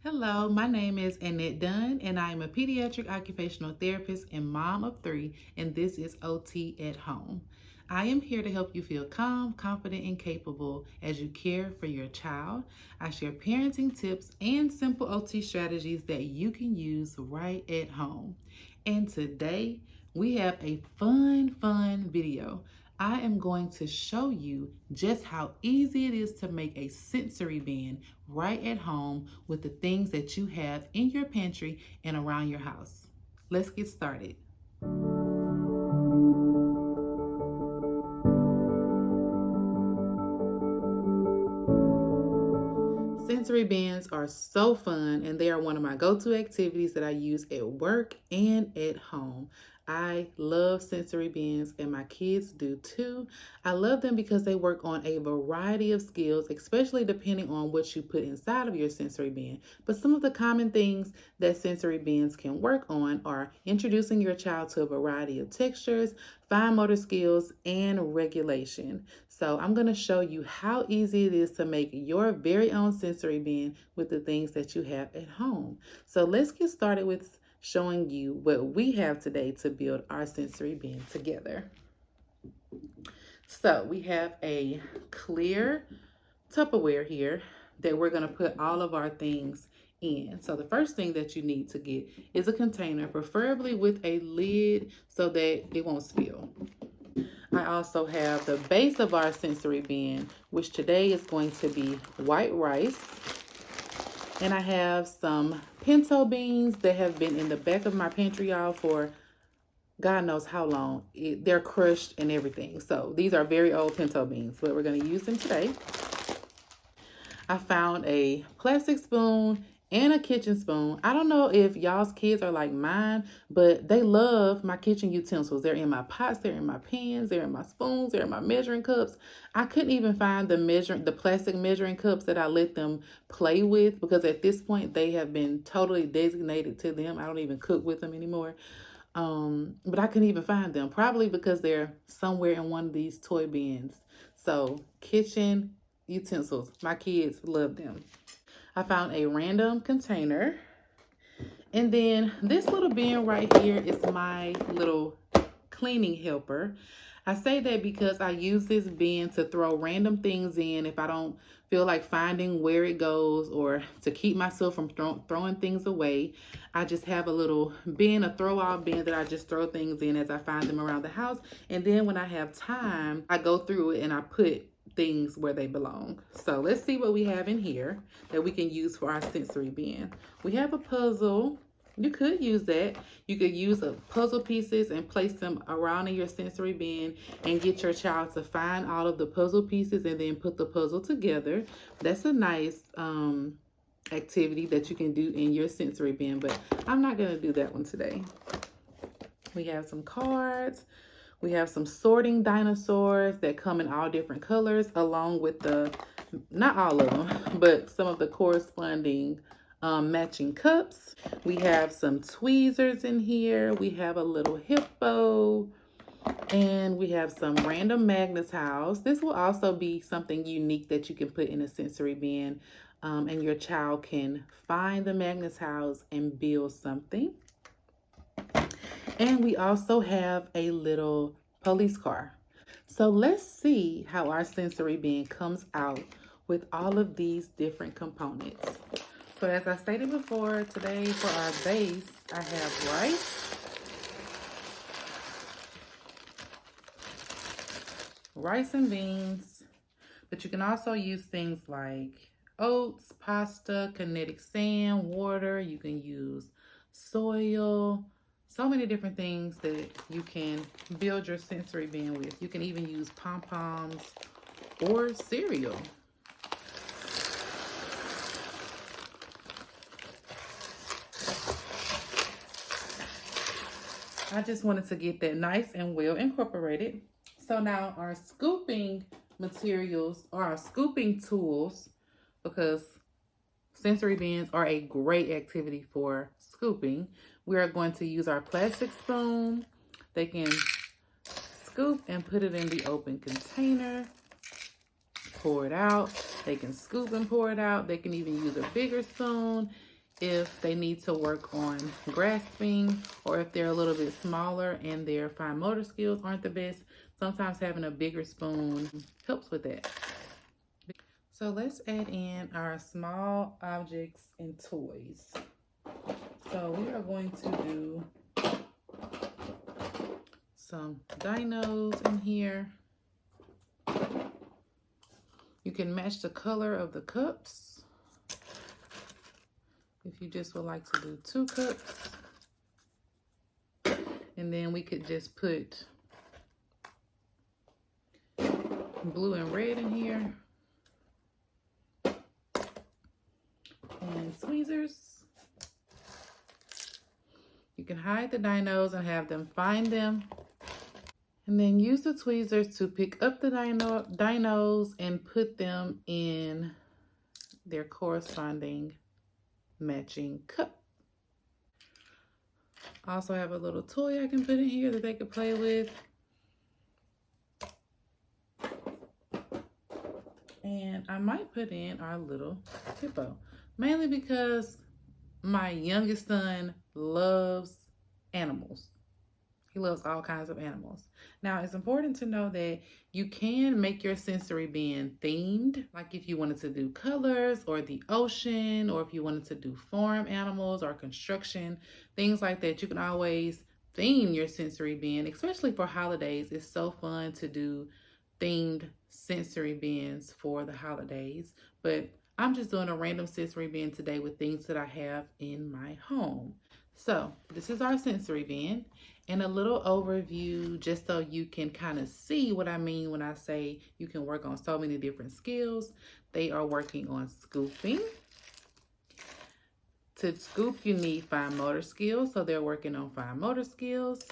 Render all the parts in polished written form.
Hello, my name is Annette Dunn, and I am a pediatric occupational therapist and mom of three, and this is OT at Home. I am here to help you feel calm, confident, and capable as you care for your child. I share parenting tips and simple OT strategies that you can use right at home. And today, we have a fun video. I am going to show you just how easy it is to make a sensory band right at home with the things that you have in your pantry and around your house. Let's get started. Sensory bands are so fun and they are one of my go-to activities that I use at work and at home. I love sensory bands and my kids do too. I love them because they work on a variety of skills, especially depending on what you put inside of your sensory band. But some of the common things that sensory bands can work on are introducing your child to a variety of textures, fine motor skills, and regulation. So I'm going to show you how easy it is to make your very own sensory band with the things that you have at home. So let's get started with showing you what we have today to build our sensory band together. So we have a clear Tupperware here that we're going to put all of our things in. So the first thing that you need to get is a container, preferably with a lid so that it won't spill. I also have the base of our sensory band, which today is going to be white rice. And I have some pinto beans that have been in the back of my pantry, y'all, for God knows how long. They're crushed and everything. So these are very old pinto beans, but we're going to use them today. I found a plastic spoon and a kitchen spoon. I don't know if y'all's kids are like mine, but they love my kitchen utensils. They're in my pots, they're in my pans, they're in my spoons, they're in my measuring cups. I couldn't even find the plastic measuring cups that I let them play with because at this point they have been totally designated to them. I don't even cook with them anymore. But I couldn't even find them, probably because they're somewhere in one of these toy bins. So kitchen utensils, my kids love them. I found a random container. And then this little bin right here is my little cleaning helper. I say that because I use this bin to throw random things in if I don't feel like finding where it goes or to keep myself from throwing things away. I just have a little bin, a throw-out bin that I just throw things in as I find them around the house. And then when I have time, I go through it and I put things where they belong. So let's see what we have in here that we can use for our sensory bin. We have a puzzle. You could use that. You could use puzzle pieces and place them around in your sensory bin and get your child to find all of the puzzle pieces and then put the puzzle together. That's a nice activity that you can do in your sensory bin, but I'm not going to do that one today. We have some cards. We have some sorting dinosaurs that come in all different colors along with not all of them, but some of the corresponding matching cups. We have some tweezers in here. We have a little hippo. And we have some random magnetiles. This will also be something unique that you can put in a sensory bin. And your child can find the magnetiles and build something. And we also have a little police car. So let's see how our sensory bin comes out with all of these different components. So as I stated before, today for our base, I have rice and beans, but you can also use things like oats, pasta, kinetic sand, water. You can use soil, so many different things that you can build your sensory bin with. You can even use pom-poms or cereal. I just wanted to get that nice and well incorporated. So now our scooping materials or our scooping tools, because sensory bins are a great activity for scooping. We are going to use our plastic spoon. They can scoop and put it in the open container. Pour it out. They can scoop and pour it out. They can even use a bigger spoon. if they need to work on grasping, or if they're a little bit smaller and their fine motor skills aren't the best. Sometimes having a bigger spoon helps with that. So let's add in our small objects and toys. So we are going to do some dinos in here. You can match the color of the cups if you just would like to do 2 cups. And then we could just put blue and red in here. And tweezers. You can hide the dinos and have them find them. And then use the tweezers to pick up the dinos and put them in their corresponding matching cup. I also have a little toy I can put in here that they could play with. And I might put in our little hippo, mainly because my youngest son loves animals. He loves all kinds of animals. Now, it's important to know that you can make your sensory bin themed. Like if you wanted to do colors or the ocean, or if you wanted to do farm animals or construction, things like that, you can always theme your sensory bin, especially for holidays. It's so fun to do themed sensory bins for the holidays. But I'm just doing a random sensory bin today with things that I have in my home. So this is our sensory bin, and a little overview just so you can kind of see what I mean when I say you can work on so many different skills. They are working on scooping. To scoop, you need fine motor skills, so they're working on fine motor skills.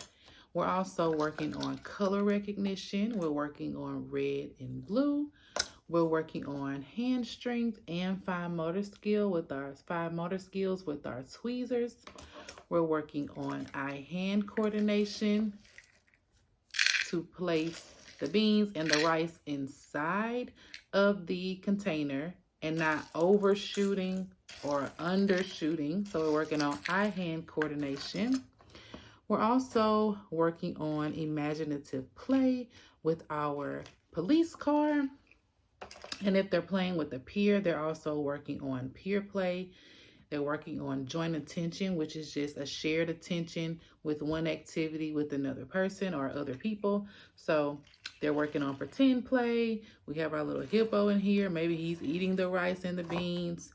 We're also working on color recognition. We're working on red and blue. We're working on hand strength and fine motor skills with our tweezers. We're working on eye-hand coordination to place the beans and the rice inside of the container and not overshooting or undershooting. So we're working on eye-hand coordination. We're also working on imaginative play with our police car. And if they're playing with a peer, they're also working on peer play. They're working on joint attention, which is just a shared attention with one activity with another person or other people. So they're working on pretend play. We have our little hippo in here. Maybe he's eating the rice and the beans.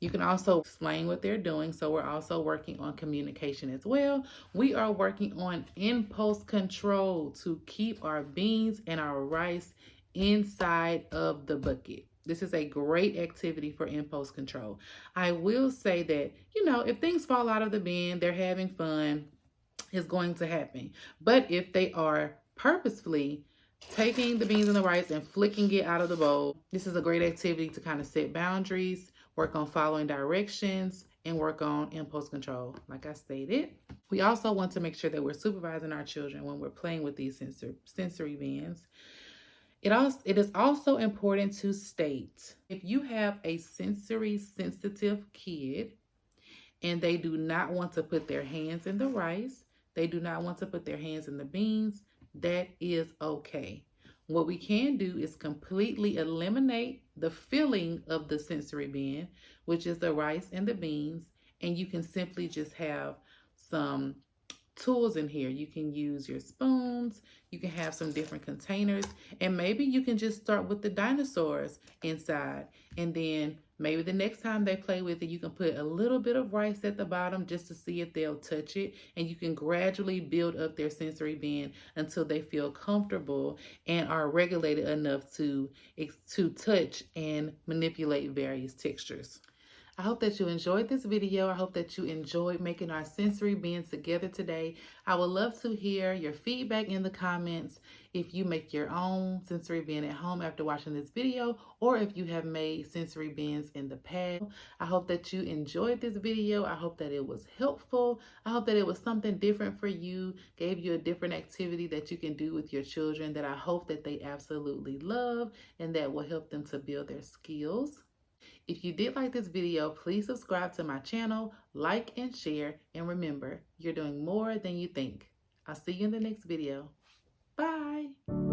You can also explain what they're doing. So we're also working on communication as well. We are working on impulse control to keep our beans and our rice inside of the bucket. This is a great activity for impulse control. I will say that, if things fall out of the bin, they're having fun, it's going to happen. But if they are purposefully taking the beans and the rice and flicking it out of the bowl, this is a great activity to kind of set boundaries, work on following directions, and work on impulse control, like I stated. We also want to make sure that we're supervising our children when we're playing with these sensory bins. It is also important to state, if you have a sensory sensitive kid and they do not want to put their hands in the rice, they do not want to put their hands in the beans, that is okay. What we can do is completely eliminate the filling of the sensory bin, which is the rice and the beans, and you can simply just have some tools in here. You can use your spoons, you can have some different containers, and maybe you can just start with the dinosaurs inside, and then maybe the next time they play with it, you can put a little bit of rice at the bottom just to see if they'll touch it, and you can gradually build up their sensory bin until they feel comfortable and are regulated enough to touch and manipulate various textures. I hope that you enjoyed this video. I hope that you enjoyed making our sensory bins together today. I would love to hear your feedback in the comments if you make your own sensory bin at home after watching this video, or if you have made sensory bins in the past. I hope that you enjoyed this video. I hope that it was helpful. I hope that it was something different for you, gave you a different activity that you can do with your children that I hope that they absolutely love and that will help them to build their skills. If you did like this video, please subscribe to my channel, like and share, and remember, you're doing more than you think. I'll see you in the next video. Bye.